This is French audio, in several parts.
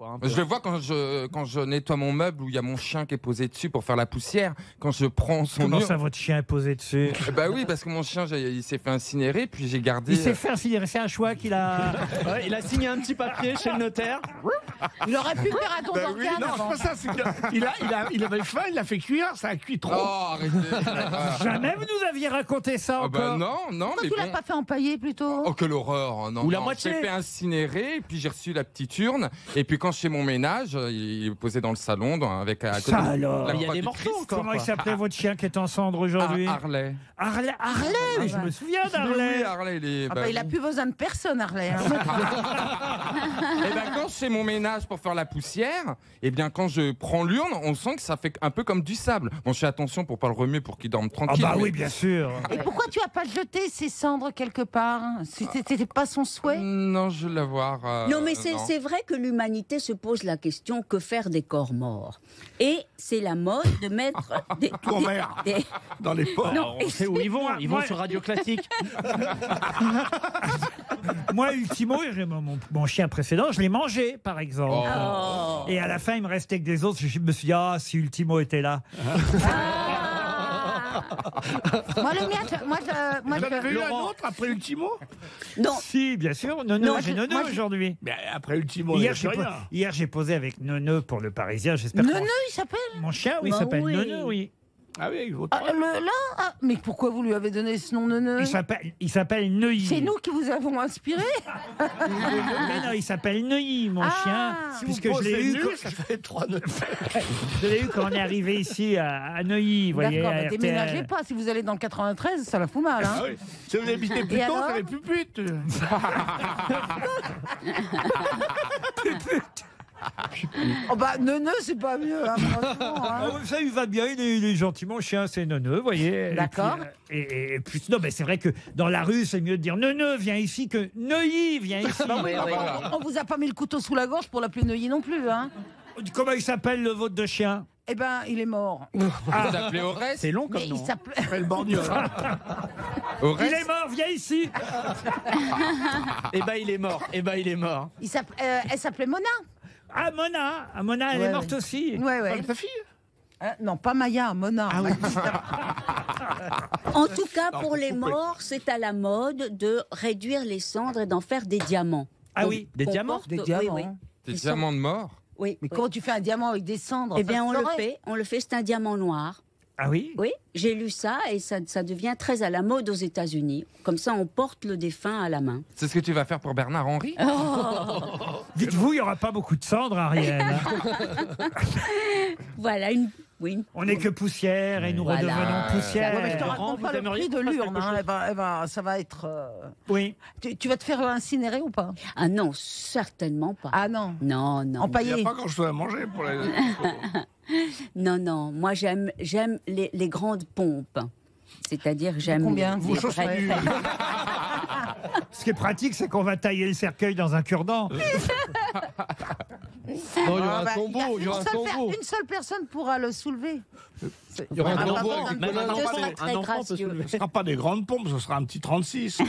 quoi. Je le vois quand je nettoie mon meuble où il y a mon chien qui est posé dessus pour faire la poussière. Quand je prends son Comment mur. ça, votre chien est posé dessus? Bah oui, parce que mon chien, il s'est fait incinérer, puis j'ai gardé. Il s'est fait incinérer, c'est un choix qu'il a. Ouais, il a signé un petit papier chez le notaire. Il aurait pu faire un don Bah d'organe Non, avant. c'est pas ça. C'est il avait faim, il l'a fait cuire, ça a cuit trop. Oh, arrêtez. Jamais vous nous aviez raconté ça Ah encore. bah non, Pourquoi mais tu l'as bon. pas fait empailler plutôt? Oh, quelle horreur! Non, Ou la non, moitié. Je l'ai fait incinérer, et puis j'ai reçu la petite urne. Et puis quand je fais mon ménage, il est posé dans le salon, avec à côté Ça de alors. la Mais il y a croix des du morceaux Christ. encore. Comment il quoi. s'appelait votre chien qui est en cendres aujourd'hui? Harley. Harley, mais je me souviens Oui, d'Harley. Harley, Il a oui. plus besoin de personne, Harley. hein. Et ben quand je fais mon ménage pour faire la poussière, et bien quand je prends l'urne, on sent que ça fait un peu comme du sable. Bon, je fais attention pour pas le remuer pour qu'il dorme Ah tranquille. bah mais- oui, bien sûr. Et pourquoi tu as pas jeté ces cendres quelque part? C'était pas son souhait? Non, je veux l'avoir. Non, mais c'est vrai que l'humanité se pose la question que faire des corps morts. Et c'est la mode de mettre des, En mer. Dans les ports. Non, On sait où ils vont. Ils vont Moi- sur Radio Classique. Moi, Ultimo, mon chien précédent, je l'ai mangé, par exemple. Oh. Et à la fin, il me restait que des autres. Je me suis dit, ah, si Ultimo était là. Moi, le mien, moi, Vous en avez eu un Laurent. autre après Ultimo? Non, Si, bien sûr. Nono, Non, j'ai Nono aujourd'hui. Mais après Ultimo, il n'y Hier, a plus rien. hier, j'ai posé avec Nono pour le Parisien. J'espère que Neuneu, il s'appelle? mon chien, oui, il Bah s'appelle oui. Nono, oui. Ah oui, il vaut Ah, là mais pourquoi vous lui avez donné ce nom, Neuneu? Il s'appelle Neuilly. C'est nous qui vous avons inspiré? Mais non, il s'appelle Neuilly, mon Ah. chien. Si Puisque je l'ai eu, quand- ça fait 3-9. je l'ai eu quand on est arrivé ici à Neuilly. Vous voyez, D'accord, à mais RTL. déménagez pas. Si vous allez dans le 93, ça la fout mal. Hein. Ah oui. Si vous habitez plus Et tôt, alors ça fait plus pute. Oh bah, Neuneu, c'est pas mieux. Hein, franchement, hein. Ah, ça, il va bien, il est gentil, mon chien, c'est Neuneu, vous voyez. D'accord. Et puis, non, mais c'est vrai que dans la rue, c'est mieux de dire Neuneu, viens ici que Neuilly, viens ici. On vous a pas mis le couteau sous la gorge pour l'appeler Neuilly non plus. Hein. Comment il s'appelle, le vôtre de chien? Eh ben, il est mort. Vous appelez Aurès? C'est long comme Mais nom. il s'appelait. Le borgnole. Il Aurès est mort, viens ici. Eh ben il est mort. Eh ben il est mort. Elle s'appelait Mona. Ah, Mona. Ah, Mona, elle Ouais, est morte ouais. aussi. Ouais, ouais. Ta fille? Non, pas Maya, Mona. en tout cas, pour les morts, c'est à la mode de réduire les cendres et d'en faire des diamants. Ah Donc, oui, des on diamants porte- Des oui, diamants. oui. Des Ils sont- diamants de mort. Oui, Mais oui. comment tu fais un diamant avec des cendres? Eh Ça bien, se on le saurait. fait, c'est un diamant noir. Ah oui. Oui, j'ai lu ça et ça devient très à la mode aux États-Unis. Comme ça, on porte le défunt à la main. C'est ce que tu vas faire pour Bernard Henry? Dites-vous, il n'y aura pas beaucoup de cendres, Ariel. Voilà, oui. On n'est que poussière et nous Voilà. redevenons poussière. Ouais, mais je te Laurent, raconte vous pas le aimeriez prix de qu'on fasse l'urne. quelque Hein. Ça va être. Oui. Tu vas te faire incinérer ou pas? Ah non, certainement pas. Ah non. Non, non. Il n'y Empaillé. a pas grand-chose à manger pour les. Non, non. Moi, j'aime les grandes pompes. C'est-à-dire, j'aime. Combien les Vos choses vraies nues. fêtes. Ce qui est pratique, c'est qu'on va tailler le cercueil dans un cure-dent. Non, il y aura Ah, bah, un tombeau, il y aura un tombeau. Une seule personne pourra le soulever. Il y aura un Ah, tombeau bah, avec Même un Je enfant, serais très un enfant peut gracieux. soulever. Ce ne sera pas des grandes pompes, ce sera un petit 36.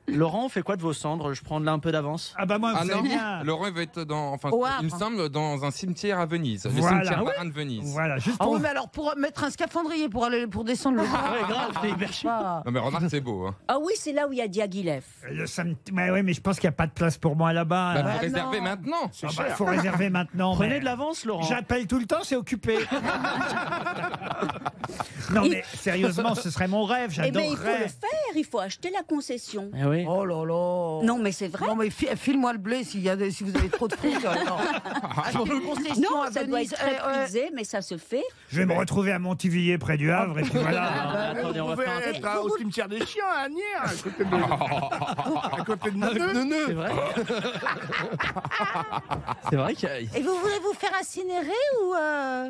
Laurent, on fait quoi de vos cendres? Je prends là un peu d'avance. Ah bah moi, vous Ah non, savez bien. Laurent il va être Au Havre. il me semble, dans un cimetière à Venise. Le Voilà. cimetière Ah ouais marin de Venise. Voilà, juste Ah pour... oui, mais alors pour mettre un scaphandrier pour descendre le. Ouais, grave, c'est hyper chiant. Pas- Non mais remarque, c'est beau. Hein. Ah oui, c'est là où il y a Diaghilev. Ouais, mais je pense qu'il n'y a pas de place pour moi là-bas. Bah, hein. faut réserver non. maintenant. Ah bah, faut réserver maintenant. Prenez mais de l'avance, Laurent. J'appelle tout le temps, c'est occupé. Non mais sérieusement, ce serait mon rêve, Eh bien, il faut le j'adorerais. faire, il faut acheter la concession. Eh oui. Oh là là. Non, mais c'est vrai. Non mais file-moi le blé si vous avez trop de fric. Achetez une concession Non, à ça doit Venise. être très prisé, mais ça se fait. Je vais me retrouver à Montivilliers près du Havre et puis voilà. Ah, attendez, on Vous va pouvez faire un être au cimetière des chiens à Agnières, à côté de. À côté de Avec Neuneu. Neuneu. C'est vrai. C'est vrai qu'il y a. Et vous voulez vous faire incinérer ou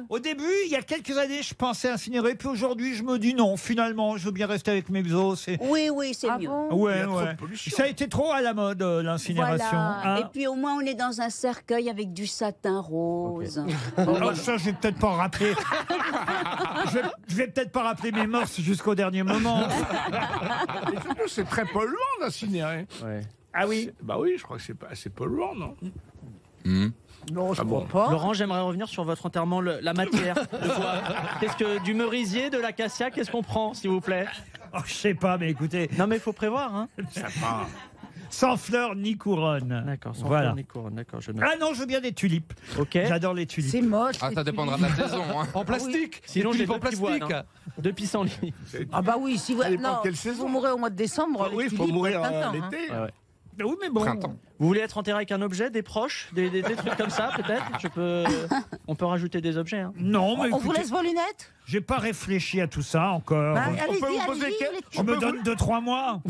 Au début, il y a quelques années, je pensais incinérer, puis aujourd'hui, je me dis non, finalement, je veux bien rester avec mes os. Oui, oui, c'est Ah mieux. bon Il y Ouais, a trop de ouais. pollution. Ça a été trop à la mode, l'incinération. Voilà. hein. Et puis au moins, on est dans un cercueil avec du satin rose. Oh, ça, je vais peut-être pas rappeler. je vais peut-être pas rappeler mes morts jusqu'au dernier moment. Et surtout, c'est très polluant d'incinérer. Ouais. Ah oui. Bah oui, je crois que c'est pas assez polluant, non? Non, je crois pas. Laurent, j'aimerais revenir sur votre enterrement, la matière. De quoi Qu'est-ce que du merisier, de l'acacia, qu'est-ce qu'on prend, s'il vous plaît? Oh, je sais pas, mais écoutez. Non, mais il faut prévoir, hein. Sans fleurs ni couronne. D'accord, sans Voilà. fleurs ni couronne, d'accord, je note. Ah non, je veux bien des tulipes. Ok. J'adore les tulipes. C'est moche. Ah, ça dépendra de la saison. Hein. En plastique. Sinon, Des j'ai tulipes en deux pivoines, plastique. hein. Deux pissenlits. Ah bah oui, si vous... Ça dépend non, de quelle si saison. vous mourrez au mois de décembre, Oui, les il faut tulipes, mourir plein temps, hein. l'été. Ouais, ouais. Oui, mais bon. Printemps. Vous voulez être enterré avec un objet, des proches, des trucs comme ça, peut-être? On peut rajouter des objets. Hein. Non, mais On vous écoutez, laisse vos lunettes? j'ai pas réfléchi à tout ça encore. Bah, peut vous allez-y, poser allez-y, quel- les Je me donne 2-3 mois.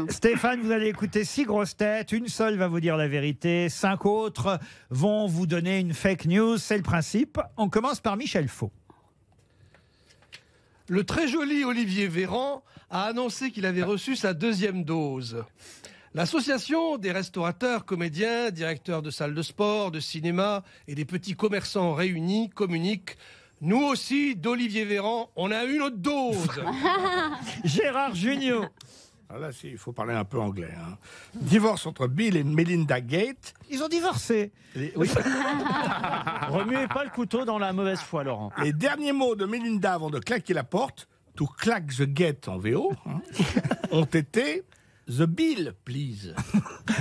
Stéphane, vous allez écouter 6 grosses têtes. Une seule va vous dire la vérité. 5 autres vont vous donner une fake news. C'est le principe. On commence par Michel Faux. Le très joli Olivier Véran a annoncé qu'il avait reçu sa 2e dose. L'association des restaurateurs, comédiens, directeurs de salles de sport, de cinéma et des petits commerçants réunis communique. Nous aussi, d'Olivier Véran, on a eu notre dose. Gérard Jugnot. Ah là, il faut parler un peu anglais. Hein. Divorce entre Bill et Melinda Gates. Ils ont divorcé. Oui. Remuez pas le couteau dans la mauvaise foi, Laurent. Les derniers mots de Melinda avant de claquer la porte, to clack the gate en VO, hein, ont été the bill, please.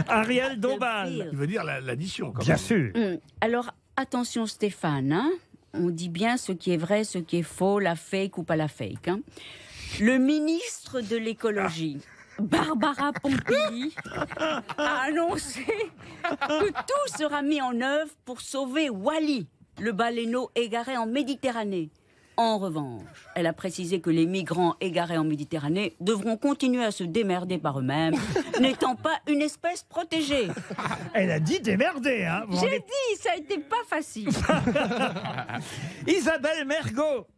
Ariel Dombal. Qui veut dire l'addition. quand Bien même. sûr. Alors, attention Stéphane, hein. On dit bien ce qui est vrai, ce qui est faux, la fake ou pas la fake. Hein. Le ministre de l'écologie, Barbara Pompili, a annoncé que tout sera mis en œuvre pour sauver Wally, le baleineau égaré en Méditerranée. En revanche, elle a précisé que les migrants égarés en Méditerranée devront continuer à se démerder par eux-mêmes, n'étant pas une espèce protégée. Elle a dit démerder. Hein. Vous J'ai dit, ça a été pas facile. Isabelle Mergo.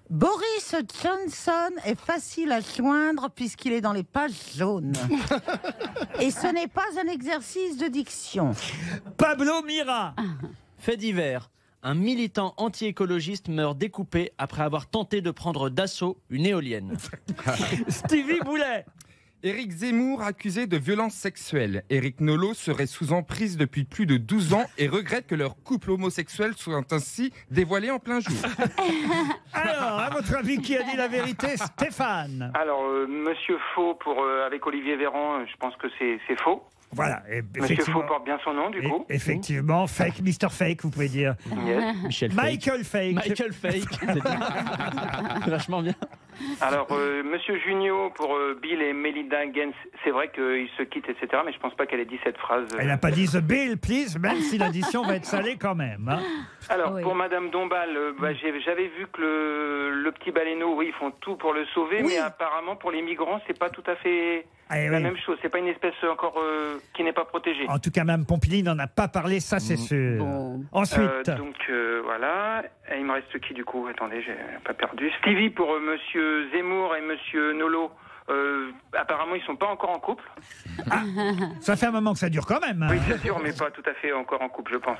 Boris Johnson est facile à joindre puisqu'il est dans les pages jaunes. Et ce n'est pas un exercice de diction. Pablo Mira. Fait divers. Un militant anti-écologiste meurt découpé après avoir tenté de prendre d'assaut une éolienne. Stevie Boulet. Éric Zemmour accusé de violences sexuelles. Éric Nolot serait sous emprise depuis plus de 12 ans et regrette que leur couple homosexuel soit ainsi dévoilé en plein jour. Alors, à votre avis, qui a dit la vérité? Stéphane. Alors, Monsieur Faux avec Olivier Véran, je pense que c'est faux. Voilà. Monsieur Faux porte bien son nom, du coup. Effectivement, fake, Mr. Fake, vous pouvez dire. Yes. Michel Fake. Michael Fake. Michael Fake. C'est vachement bien. Alors, Monsieur Junio pour Bill et Melinda Gates, c'est vrai qu'ils se quittent, etc. Mais je pense pas qu'elle ait dit cette phrase. Elle n'a pas dit The Bill, please, même si l'addition va être salée quand même. Hein. Alors, Oui. pour Madame Dombal, j'avais vu que le petit baleineau, oui, ils font tout pour le sauver, Oui. mais apparemment pour les migrants, c'est pas tout à fait Eh la oui. même chose. C'est pas une espèce encore qui n'est pas protégée. En tout cas, Mme Pompili n'en a pas parlé, ça c'est sûr. Bon. Ensuite, Donc voilà. Et il me reste qui du coup? Attendez, j'ai pas perdu. Stevie pour Monsieur Zemmour et Monsieur Nolot. Apparemment, ils sont pas encore en couple. ça fait un moment que ça dure quand même. Hein. Oui, bien sûr, mais pas tout à fait encore en couple, je pense.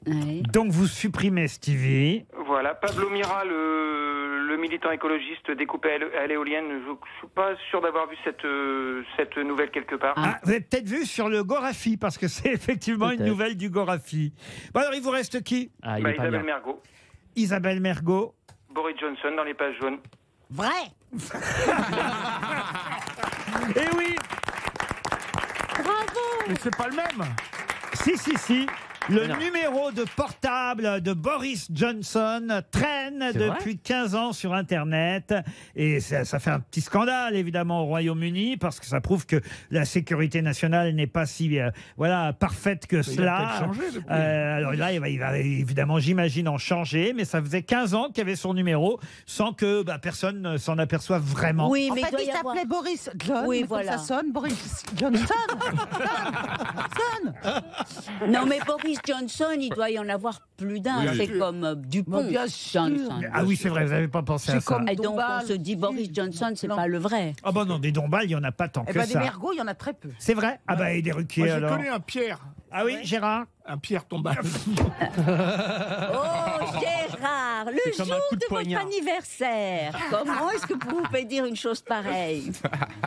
Ouais. Donc vous supprimez Stevie. Voilà. Pablo Mira, le militant écologiste découpé à l'éolienne. Je suis pas sûr d'avoir vu cette nouvelle quelque part. Ah, vous avez peut-être vu sur le Gorafi, parce que c'est effectivement une Peut-être. nouvelle du Gorafi. Bon alors, il vous reste qui? Ah, il est pas Isabelle bien. Mergo, Isabelle Mergo. Boris Johnson dans les pages jaunes. Vrai. Eh oui, Mais c'est pas le même. si. Le Non. numéro de portable de Boris Johnson traîne C'est depuis 15 ans sur Internet. Et ça fait un petit scandale, évidemment, au Royaume-Uni, parce que ça prouve que la sécurité nationale n'est pas si parfaite que Il a cela. peut-être changé depuis. Alors là, il va évidemment, j'imagine, en changer. Mais ça faisait 15 ans qu'il y avait son numéro sans que personne ne s'en aperçoive vraiment. Oui, En mais fait, il doit il y avoir... s'appelait Boris John, Oui, mais voilà. comme ça sonne, Boris Johnson. Non, mais Boris Johnson, il doit y en avoir plus d'un. Oui, c'est bien sûr. comme Dupont. Mais bien sûr. Johnson. Ah oui, c'est vrai, vous n'avez pas pensé à C'est ça. comme- Et donc, Dombal on se dit Boris Johnson, c'est Non. pas le vrai. Ah bah non, des Dombal, il n'y en a pas tant Eh que ben, des ça. mergots, il y en a très peu. C'est vrai? Ah bah, et des Ruquier Moi, j'ai alors. connu un Pierre Ah oui, Gérard? Pierre Tombal. Oh, Gérard Gérard, le C'est comme jour un coup de de votre poignard. anniversaire. Comment est-ce que vous pouvez dire une chose pareille?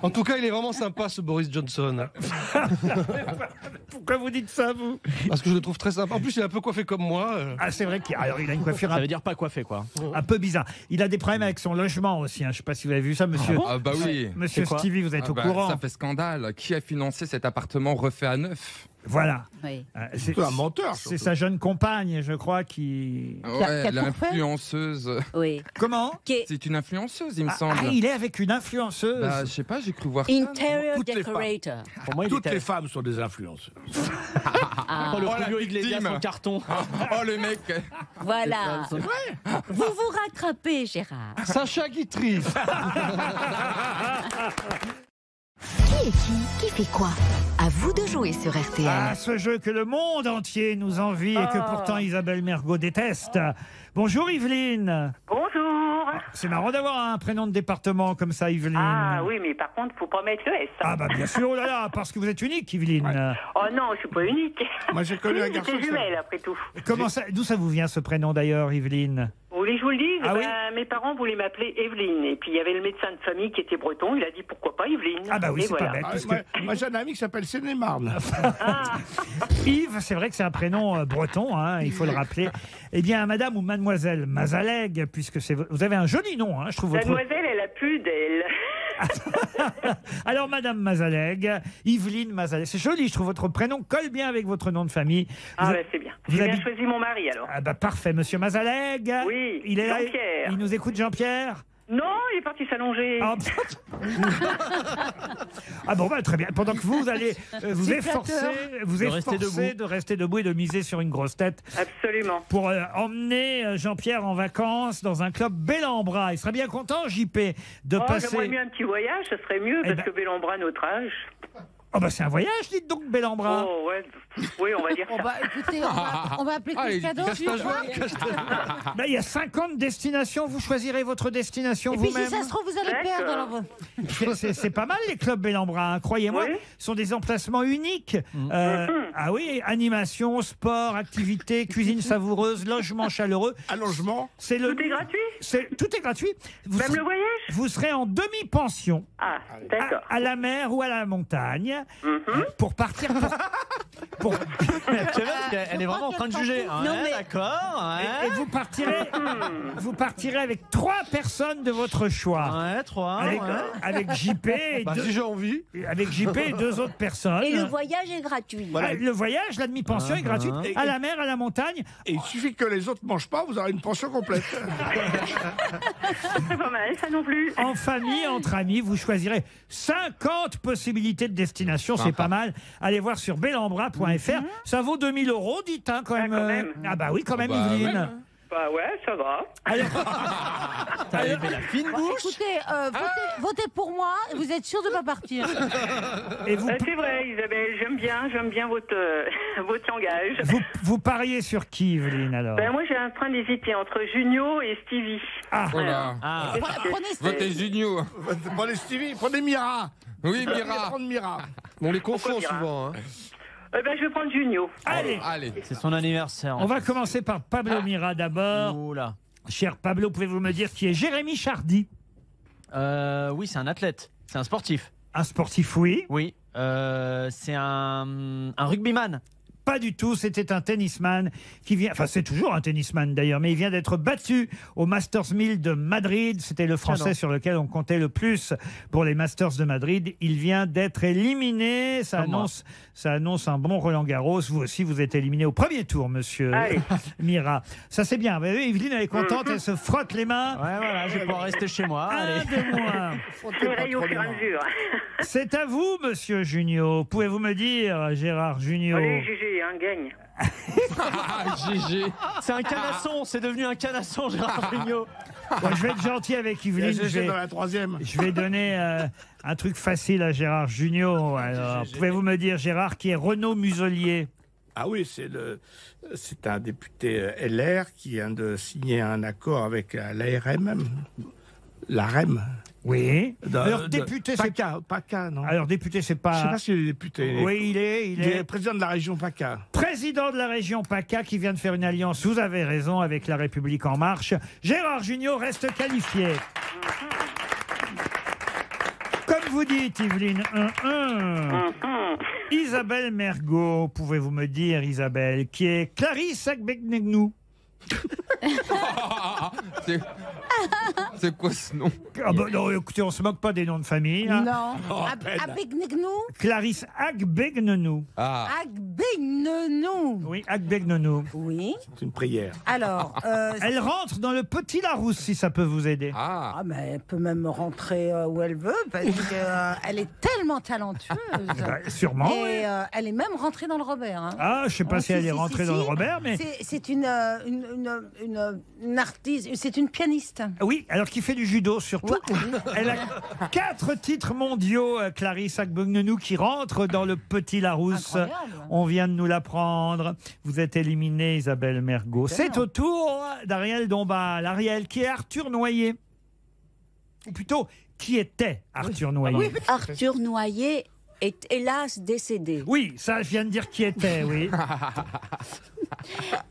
En tout cas, il est vraiment sympa ce Boris Johnson. Pourquoi vous dites ça, vous? Parce que je le trouve très sympa. En plus, il est un peu coiffé comme moi. Ah, c'est vrai qu'il a une coiffure Ça veut dire pas coiffé, quoi. un peu bizarre. Il a des problèmes avec son logement aussi. Hein. Je ne sais pas si vous avez vu ça, monsieur. Ah bah oui. Monsieur C'est quoi Stevie, vous êtes Ah au bah, courant. ça fait scandale. Qui a financé cet appartement refait à neuf? Voilà. Oui. C'est C'est un menteur. c'est surtout. sa jeune compagne, je crois, qui. qui a Ouais, tout fait l'influenceuse. Oui. Comment? Qui est C'est une influenceuse, il me Ah, semble. il est avec une influenceuse. Bah, je sais pas, j'ai cru voir ça. Interior Toutes les decorator. Pour moi, il Toutes était... les femmes sont des influenceuses. Ah, Oh, le Oh, la Julio Iglesias victime. en carton. Oh le mec. voilà. Vous vous rattrapez, Gérard. Sacha Guitry. Qui est qui fait quoi? À vous de jouer sur RTL. Ah, ce jeu que le monde entier nous envie et que pourtant Isabelle Mergo déteste. Bonjour Yveline. Bonjour. C'est marrant d'avoir un prénom de département comme ça, Yveline. Ah oui, mais par contre, faut pas mettre le S. Ah bah bien sûr, oh là là, parce que vous êtes unique, Yveline. Oh non, je suis pas unique. Moi, j'ai connu un garçon. C'est jumelle, après tout. Comment ça, d'où ça vous vient ce prénom d'ailleurs, Yveline? Vous voulez que je vous le dise? Ah oui. Mes parents voulaient m'appeler Evelyne. Et puis, il y avait le médecin de famille qui était breton. Il a dit, pourquoi pas Evelyne? Ah bah oui, Et c'est voilà. pas bête. Ah, Parce moi, j'ai un ami qui s'appelle Seine-et-Marne. Yves, c'est vrai que c'est un prénom breton, hein, il faut le rappeler. Eh bien, madame ou mademoiselle Mazaleg, puisque vous avez un joli nom, hein, je trouve. Mademoiselle, elle a plus d'elle. Alors, madame Mazaleg, Yveline Mazaleg, c'est joli, je trouve votre prénom colle bien avec votre nom de famille. Ah Vous- bah c'est bien. vous J'ai bien habitez- choisi mon mari, alors. Ah bah parfait, monsieur Mazaleg. Oui, il est là, Jean-Pierre. il nous écoute, Jean-Pierre. Non, il est parti s'allonger. Ah, ah bon, bah, très bien. Pendant que vous allez vous C'est efforcer, flatteur. de rester debout et de miser sur une grosse tête Absolument. pour emmener Jean-Pierre en vacances dans un club bel en bras. Il serait bien content, JP, de Oh, passer... j'aimerais mieux un petit voyage, ça serait mieux, Eh parce ben- que Bellambra, notre âge. Oh bah c'est un voyage, dites donc, bel en bras. Oh ouais, oui, on va dire ça. Bah écoutez, on va appeler Cascado. Bah, il y a 50 destinations, vous choisirez votre destination Et puis vous-même. si ça se trouve, vous allez perdre. Alors... C'est pas mal les clubs bel en bras, hein, croyez-moi. Oui. Ce sont des emplacements uniques. Ah oui, animation, sport, activité, cuisine savoureuse, logement chaleureux. Allongement. C'est le... Tout est gratuit? Tout est gratuit. Vous Même serez- le voyage? Vous serez en demi-pension. Ah, d'accord. À la mer ou à la montagne pour partir pour- C'est vrai, parce qu'elle est vraiment en train de juger. Non, Ouais, mais- d'accord. et vous partirez avec 3 personnes de votre choix. Ouais, 3. Avec JP et Bah, si j'ai envie. avec JP et 2 autres personnes. Et le voyage est gratuit. Ah, le voyage, la demi-pension est gratuite. À la mer, à la montagne. Et il suffit que les autres mangent pas, vous aurez une pension complète. C'est pas mal, ça non plus. En famille, entre amis, vous choisirez 50 possibilités de destination, c'est pas mal. Allez voir sur belambra.fr. Ça vaut 2000 €, dites, hein, quand même. quand même. Ah bah oui, quand même, bah, Yveline. Bah ouais, ça va. T'as levé la fine bouche. Écoutez, votez pour moi, et vous êtes sûr de ne pas partir. Et vous, C'est vrai, Isabelle, j'aime bien votre, votre langage. vous pariez sur qui, Yveline, alors? Ben, moi, j'ai un train d'hésiter entre Junio et Stevie. Ah, Voilà. Ah. Prenez Votez Junio. Prenez Stevie, prenez Mira. Oui, Mira. Mira. Prendre Mira. On les confond Pourquoi souvent. Hein. Ben, je vais prendre Junio. allez, Allez. C'est son anniversaire. on va commencer par Pablo Mira d'abord. Oula. Cher Pablo, pouvez-vous me dire qui est Jérémy Chardy? Oui, c'est un athlète. C'est un sportif. Un sportif, oui. Oui. C'est un rugbyman. Pas du tout, c'était un tennisman qui vient, enfin c'est toujours un tennisman d'ailleurs, mais il vient d'être battu au Masters 1000 de Madrid. C'était le Français sur lequel on comptait le plus pour les Masters de Madrid. Il vient d'être éliminé. Ça annonce un bon Roland Garros. Vous aussi, vous êtes éliminé au premier tour, monsieur Allez. Mira. Ça c'est bien. Vous voyez, Evelyne, elle est contente, elle se frotte les mains. Ouais, voilà, je vais pouvoir rester chez moi. Un Allez. de moins. Je raye au fur et à mesure. C'est à vous, monsieur Junio. Pouvez-vous me dire, Gérard Junio? Allez, GG, hein, gagne. Ah, GG. C'est un canasson. C'est devenu un canasson, Gérard Jugnot. Bon, je vais être gentil avec Il y a Yveline. GG dans la troisième. Je vais donner un truc facile à Gérard Junio. Alors, pouvez-vous me dire, Gérard, qui est Renaud Muselier? Ah oui, c'est un député LR qui vient de signer un accord avec l'ARM. L'AREM. Oui. Alors, de- député, c'est... PACA, non. Alors, député, c'est Je sais pas... pas s'il est député. Oui, il est président de la région PACA. président de la région PACA qui vient de faire une alliance, vous avez raison, avec La République En Marche. Gérard Jugnot reste qualifié. Comme vous dites, Yveline, 1-1. Isabelle Mergot, pouvez-vous me dire, Isabelle, qui est Clarisse Agbegnegnou? C'est quoi ce nom? Ah bah non, écoutez, on se moque pas des noms de famille. Hein. Non. Oh, Abegnenou. Clarisse Agbegnegnou. Ah. Agbegneux. Oui, Agbegnegnou. Oui. C'est une prière. Alors, Elle rentre dans le Petit Larousse, si ça peut vous aider. ah, mais elle peut même rentrer où elle veut parce qu'elle est tellement talentueuse. Bah, sûrement. Et oui. elle est même rentrée dans le Robert. Hein. Ah, je sais pas si elle est rentrée dans le Robert, mais... C'est une artiste, c'est une pianiste. Oui, alors qui fait du judo surtout. Elle a 4 titres mondiaux, Clarisse Agbegnegnou, qui rentre dans le Petit Larousse. Incroyable. On vient de nous l'apprendre. Vous êtes éliminée, Isabelle Mergot. C'est au tour d'Ariel Dombal. Ariel, qui est Arthur Noyer. Ou plutôt, qui était Arthur Noyer. Arthur Noyer est hélas décédé. Oui, ça, je viens de dire qui était, oui.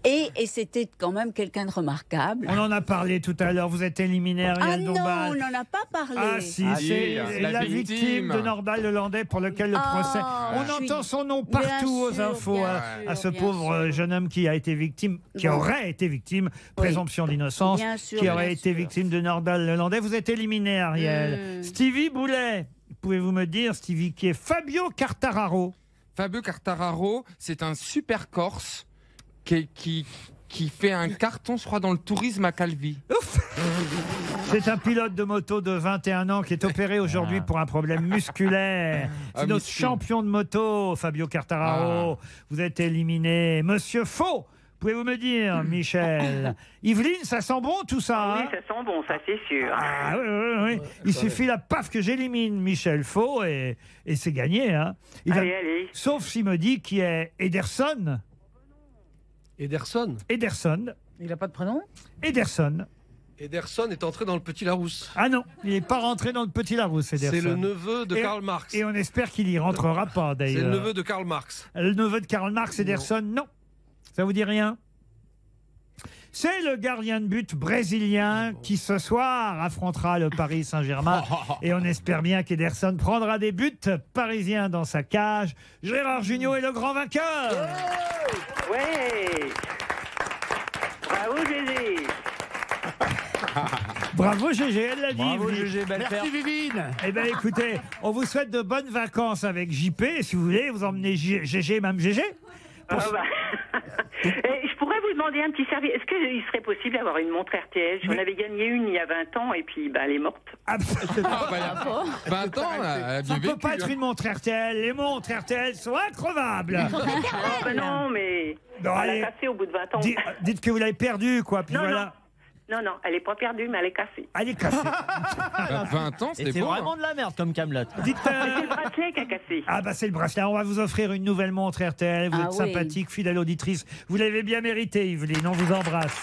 Et c'était quand même quelqu'un de remarquable. On en a parlé tout à l'heure. Vous êtes éliminée, Ariel non, Dombal. on n'en a pas parlé. Ah si, c'est la victime de Nordal Lelandais pour lequel le procès... On entend son nom partout aux infos à ce pauvre jeune homme qui a été victime, qui aurait été victime, présomption d'innocence, qui aurait été victime de Nordal Lelandais. Vous êtes éliminé, Ariel. Stevie Boulet, pouvez-vous me dire, Stevie, qui est Fabio Quartararo? Fabio Quartararo, c'est un super Corse qui fait un carton, je crois, dans le tourisme à Calvi. C'est un pilote de moto de 21 ans qui est opéré aujourd'hui pour un problème musculaire. C'est notre champion de moto, Fabio Quartararo. Vous êtes éliminé. Monsieur Faux, pouvez-vous me dire, Michel? Yveline, ça sent bon tout ça? Oui, Hein, ça sent bon, ça c'est sûr. ah, oui. Il suffit la paf que j'élimine Michel Faux et c'est gagné. Hein. Allez. Sauf s'il me dit qui est Ederson. Ederson. Il n'a pas de prénom? Ederson. Ederson est entré dans le Petit Larousse. Ah non, il n'est pas rentré dans le Petit Larousse, Ederson. C'est le neveu de Karl Marx. Et on espère qu'il y rentrera pas, d'ailleurs. C'est le neveu de Karl Marx. Le neveu de Karl Marx, Ederson, non. Ça vous dit rien? C'est le gardien de but brésilien qui ce soir affrontera le Paris Saint-Germain. Et on espère bien qu'Ederson prendra des buts parisiens dans sa cage. Gérard Jugnot est le grand vainqueur. Ouais. Bravo Gégé. Bravo Gégé, elle l'a dit. Bravo, Yveline. Gégé, belle paire. Merci Vivine. Eh bien écoutez, on vous souhaite de bonnes vacances avec JP. Et si vous voulez, vous emmenez Gégé, même Gégé. Et je pourrais vous demander un petit service. Est-ce qu'il serait possible d'avoir une montre RTL? J'en avais gagné une il y a 20 ans et puis elle est morte. 20 ans, là, Ça ne peut pas être une montre RTL. Les montres RTL sont increvables. Non, mais Non, elle allez. a cassé au bout de 20 ans. Dites que vous l'avez perdue, quoi. Puis Non, voilà. Non, elle est pas perdue, mais elle est cassée. Elle est cassée. 20 ans, Et c'était c'est beau. vraiment de la merde comme Camelot. Dites, C'est le bracelet qui a cassé. ah bah c'est le bracelet. On va vous offrir une nouvelle montre RTL. Vous êtes sympathique, fidèle auditrice. Vous l'avez bien mérité, Yveline. On vous embrasse.